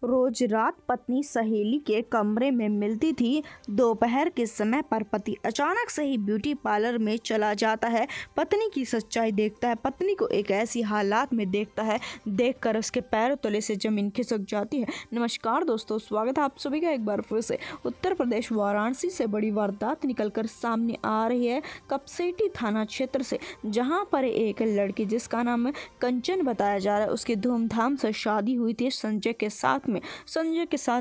रोज रात पत्नी सहेली के कमरे में मिलती थी। दोपहर के समय पर पति अचानक से ही ब्यूटी पार्लर में चला जाता है। पत्नी की सच्चाई देखता है, पत्नी को एक ऐसी हालात में देखता है, देखकर उसके पैरों तले से जमीन खिसक जाती है। नमस्कार दोस्तों, स्वागत है आप सभी का एक बार फिर से। उत्तर प्रदेश वाराणसी से बड़ी वारदात निकलकर सामने आ रही है कपसेटी थाना क्षेत्र से, जहां पर एक लड़की जिसका नाम कंचन बताया जा रहा है, उसकी धूमधाम से शादी हुई थी संजय के साथ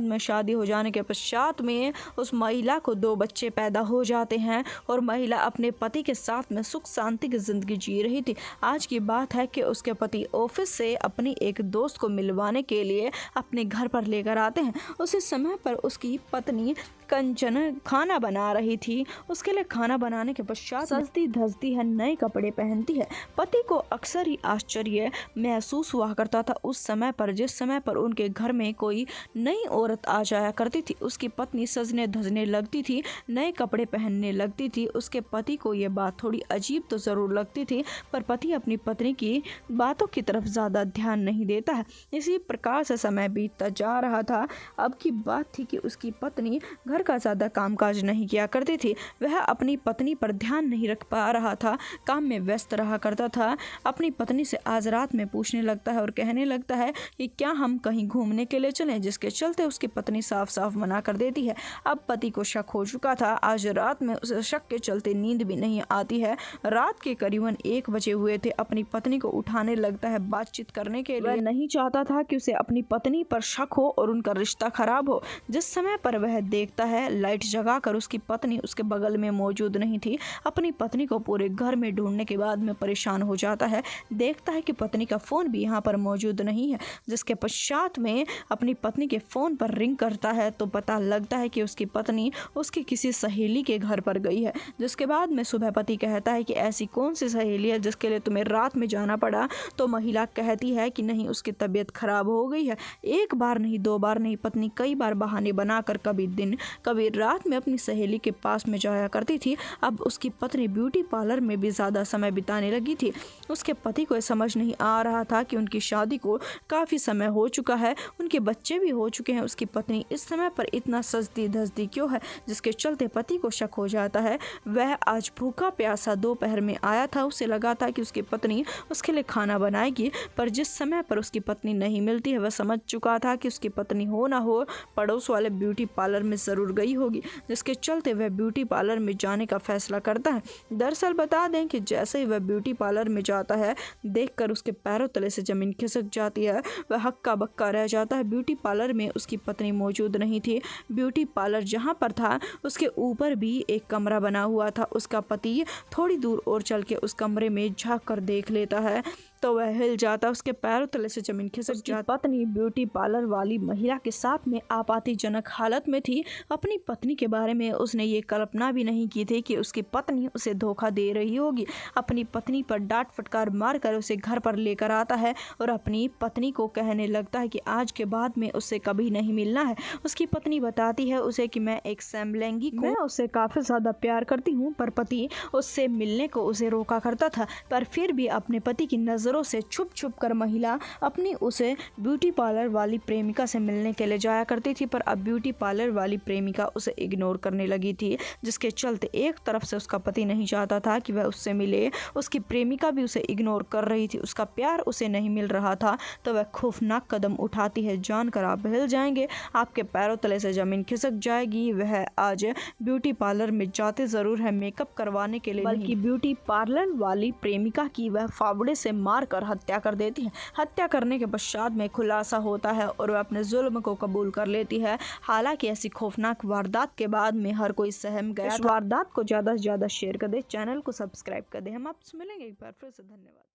में शादी हो जाने के पश्चात में उस महिला को 2 बच्चे पैदा हो जाते हैं और महिला अपने पति के साथ में सुख शांति की जिंदगी जी रही थी। आज की बात है कि उसके पति ऑफिस से अपनी एक दोस्त को मिलवाने के लिए अपने घर पर लेकर आते हैं। उसी समय पर उसकी पत्नी कंचन खाना बना रही थी। उसके लिए खाना बनाने के पश्चात सजती धजती है, नए कपड़े पहनती है। पति को अक्सर ही आश्चर्य महसूस हुआ करता था उस समय पर, जिस समय पर उनके घर में कोई नई औरत आ जाया करती थी। उसकी पत्नी सजने धजने लगती थी, नए कपड़े पहनने लगती थी। उसके पति को ये बात थोड़ी अजीब तो ज़रूर लगती थी, पर पति अपनी पत्नी की बातों की तरफ ज़्यादा ध्यान नहीं देता है। इसी प्रकार से समय बीतता जा रहा था। अब की बात थी कि उसकी पत्नी घर का ज़्यादा कामकाज नहीं किया करती थी। वह अपनी पत्नी पर ध्यान नहीं रख पा रहा था, काम में व्यस्त रहा करता था। अपनी पत्नी से आज रात में पूछने लगता है और कहने लगता है कि क्या हम कहीं घूमने के लिए चलें, जिसके चलते उसकी पत्नी साफ साफ मना कर देती है। अब पति को शक हो चुका था। आज रात में उसे शक के चलते नींद भी नहीं आती है। रात के करीबन 1 बजे हुए थे। अपनी पत्नी को उठाने लगता है बातचीत करने के लिए। वह नहीं चाहता था कि उसे अपनी पत्नी पर शक हो और उनका रिश्ता खराब हो। जिस समय पर वह देखता है लाइट जगाकर उसकी पत्नी उसके बगल में मौजूद नहीं थी। अपनी पत्नी को पूरे घर में ढूंढने के बाद में परेशान हो जाता है। देखता है कि पत्नी का फोन भी यहाँ पर मौजूद नहीं है। जिसके पश्चात में अपनी पत्नी के फोन पर रिंग करता है तो पता लगता है कि उसकी पत्नी उसकी किसी सहेली के घर पर गई है। जिसके बाद में सुबह पति कहता है कि ऐसी कौन सी सहेली है जिसके लिए तुम्हें रात में जाना पड़ा। तो महिला कहती है कि नहीं, उसकी तबीयत खराब हो गई है। 1 बार नहीं 2 बार नहीं, पत्नी कई बार बहाने बनाकर कभी दिन कभी रात में अपनी सहेली के पास में जाया करती थी। अब उसकी पत्नी ब्यूटी पार्लर में भी ज़्यादा समय बिताने लगी थी। उसके पति को समझ नहीं आ रहा था कि उनकी शादी को काफ़ी समय हो चुका है, उनके बच्चे भी हो चुके हैं। उसकी पत्नी इस समय पर इतना सजती धजती क्यों है, जिसके चलते पति को शक हो जाता है। वह आज भूखा प्यासा दोपहर में आया था। उसे लगा था कि उसकी पत्नी उसके लिए खाना बनाएगी, पर जिस समय पर उसकी पत्नी नहीं मिलती है, वह समझ चुका था कि उसकी पत्नी हो ना हो पड़ोस वाले ब्यूटी पार्लर में ज़रूर गई होगी। जिसके चलते वह ब्यूटी पार्लर में जाने का फैसला करता है। दरअसल बता दें कि जैसे ही वह ब्यूटी पार्लर में जाता है, देखकर उसके पैरों तले से जमीन खिसक जाती है। वह हक्का बक्का रह जाता है। ब्यूटी पार्लर में उसकी पत्नी मौजूद नहीं थी। ब्यूटी पार्लर जहां पर था उसके ऊपर भी एक कमरा बना हुआ था। उसका पति थोड़ी दूर और चल के उस कमरे में झांक कर देख लेता है तो वह हिल जाता, उसके पैरों तले से जमीन खिसक जाती। पत्नी ब्यूटी पार्लर वाली महिला के साथ में आपातिजनक हालत में थी। अपनी पत्नी के बारे में उसने ये कल्पना भी नहीं की थी कि उसकी पत्नी उसे धोखा दे रही होगी। अपनी पत्नी पर डांट फटकार मारकर उसे घर पर लेकर आता है और अपनी पत्नी को कहने लगता है कि आज के बाद में उससे कभी नहीं मिलना है। उसकी पत्नी बताती है उसे कि मैं एक समलैंगिक हूं, मैं उससे काफ़ी ज़्यादा प्यार करती हूँ, पर पति उससे मिलने को उसे रोका करता था। पर फिर भी अपने पति की नज़रों से छुप छुप कर महिला अपनी उसे ब्यूटी पार्लर वाली प्रेमिका से मिलने के लिए जाया करती थी। पर अब ब्यूटी पार्लर वाली प्रेमिका उसे इग्नोर करने लगी थी, जिसके चलते एक तरफ से उसका पति नहीं चाहता था कि वह उससे मिले, उसकी प्रेमिका भी उसे इग्नोर कर रही थी, उसका प्यार उसे नहीं मिल रहा था। तो वह खौफनाक कदम उठाती है। जानकर आप हिल जाएंगे, आपके पैरों तले से जमीन खिसक जाएगी। वह आज ब्यूटी पार्लर में जाते जरूर है मेकअप करवाने के लिए, बल्कि ब्यूटी पार्लर वाली प्रेमिका की वह फावड़े से मार कर हत्या कर देती है। हत्या करने के पश्चात में खुलासा होता है और वह अपने जुल्म को कबूल कर लेती है। हालांकि ऐसी खौफनाक वारदात के बाद में हर कोई सहम गया। इस वारदात को ज़्यादा से ज़्यादा शेयर कर दे, चैनल को सब्सक्राइब कर दे। हम आपसे मिलेंगे एक बार फिर से। धन्यवाद।